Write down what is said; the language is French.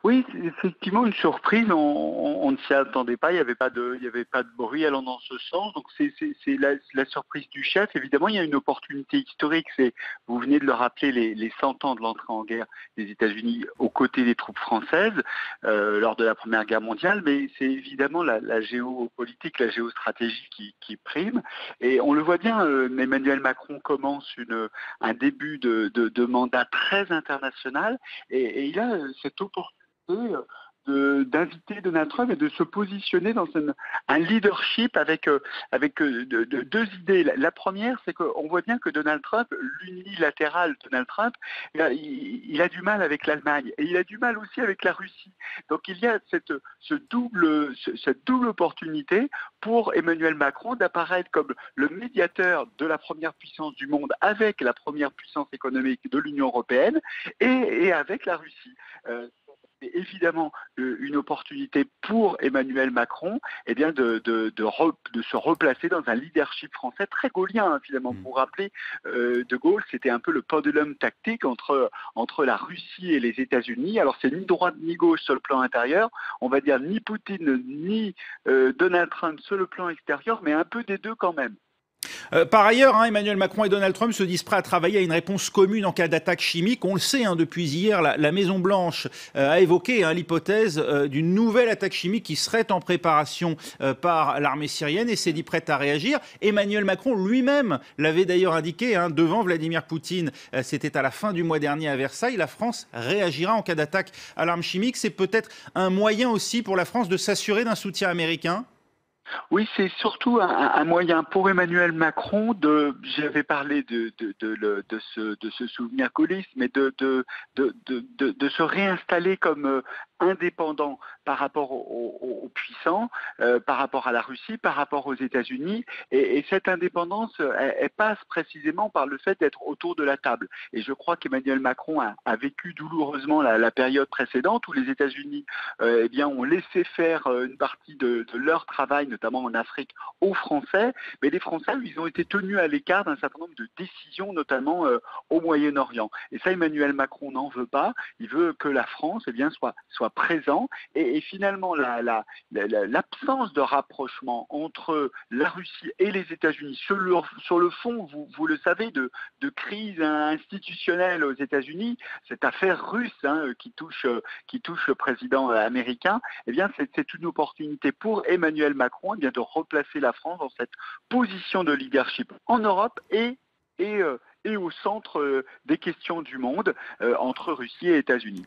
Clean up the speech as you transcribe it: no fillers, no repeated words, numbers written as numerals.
Oui, c'est effectivement une surprise. On ne s'y attendait pas. Il y avait pas de bruit allant dans ce sens. Donc c'est la surprise du chef. Évidemment, il y a une opportunité historique. Vous venez de le rappeler, les 100 ans de l'entrée en guerre des États-Unis aux côtés des troupes françaises lors de la Première Guerre mondiale. Mais c'est évidemment la géopolitique, la géostratégie qui prime. Et on le voit bien. Emmanuel Macron commence un début de mandat très international et il a cette opportunité d'inviter Donald Trump et de se positionner dans un leadership avec deux idées. La première, c'est qu'on voit bien que Donald Trump, l'unilatéral Donald Trump, il a du mal avec l'Allemagne et il a du mal aussi avec la Russie. Donc il y a cette double opportunité pour Emmanuel Macron d'apparaître comme le médiateur de la première puissance du monde avec la première puissance économique de l'Union européenne et avec la Russie. C'est évidemment une opportunité pour Emmanuel Macron de se replacer dans un leadership français très gaullien, hein, finalement. Pour rappeler, De Gaulle, c'était un peu le pendulum tactique entre la Russie et les États-Unis. Alors c'est ni droite ni gauche sur le plan intérieur, on va dire ni Poutine ni Donald Trump sur le plan extérieur, mais un peu des deux quand même. Par ailleurs, Emmanuel Macron et Donald Trump se disent prêts à travailler à une réponse commune en cas d'attaque chimique. On le sait, depuis hier, la Maison-Blanche a évoqué l'hypothèse d'une nouvelle attaque chimique qui serait en préparation par l'armée syrienne et s'est dit prête à réagir. Emmanuel Macron lui-même l'avait d'ailleurs indiqué devant Vladimir Poutine. C'était à la fin du mois dernier à Versailles. La France réagira en cas d'attaque à l'arme chimique. C'est peut-être un moyen aussi pour la France de s'assurer d'un soutien américain. Oui, c'est surtout un moyen pour Emmanuel Macron j'avais parlé de ce souvenir gaulliste, mais de se réinstaller comme indépendant par rapport aux puissants, par rapport à la Russie, par rapport aux États-Unis. Et cette indépendance, elle passe précisément par le fait d'être autour de la table. Et je crois qu'Emmanuel Macron a vécu douloureusement la période précédente où les États-Unis ont laissé faire une partie de leur travail, notamment en Afrique, aux Français. Mais les Français, ils ont été tenus à l'écart d'un certain nombre de décisions, notamment au Moyen-Orient. Et ça, Emmanuel Macron n'en veut pas. Il veut que la France soit présent. Et finalement, l'absence de rapprochement entre la Russie et les États-Unis, sur le fond, vous le savez, de crise institutionnelle aux États-Unis, cette affaire russe qui touche le président américain, c'est une opportunité pour Emmanuel Macron de replacer la France dans cette position de leadership en Europe et au centre des questions du monde entre Russie et États-Unis.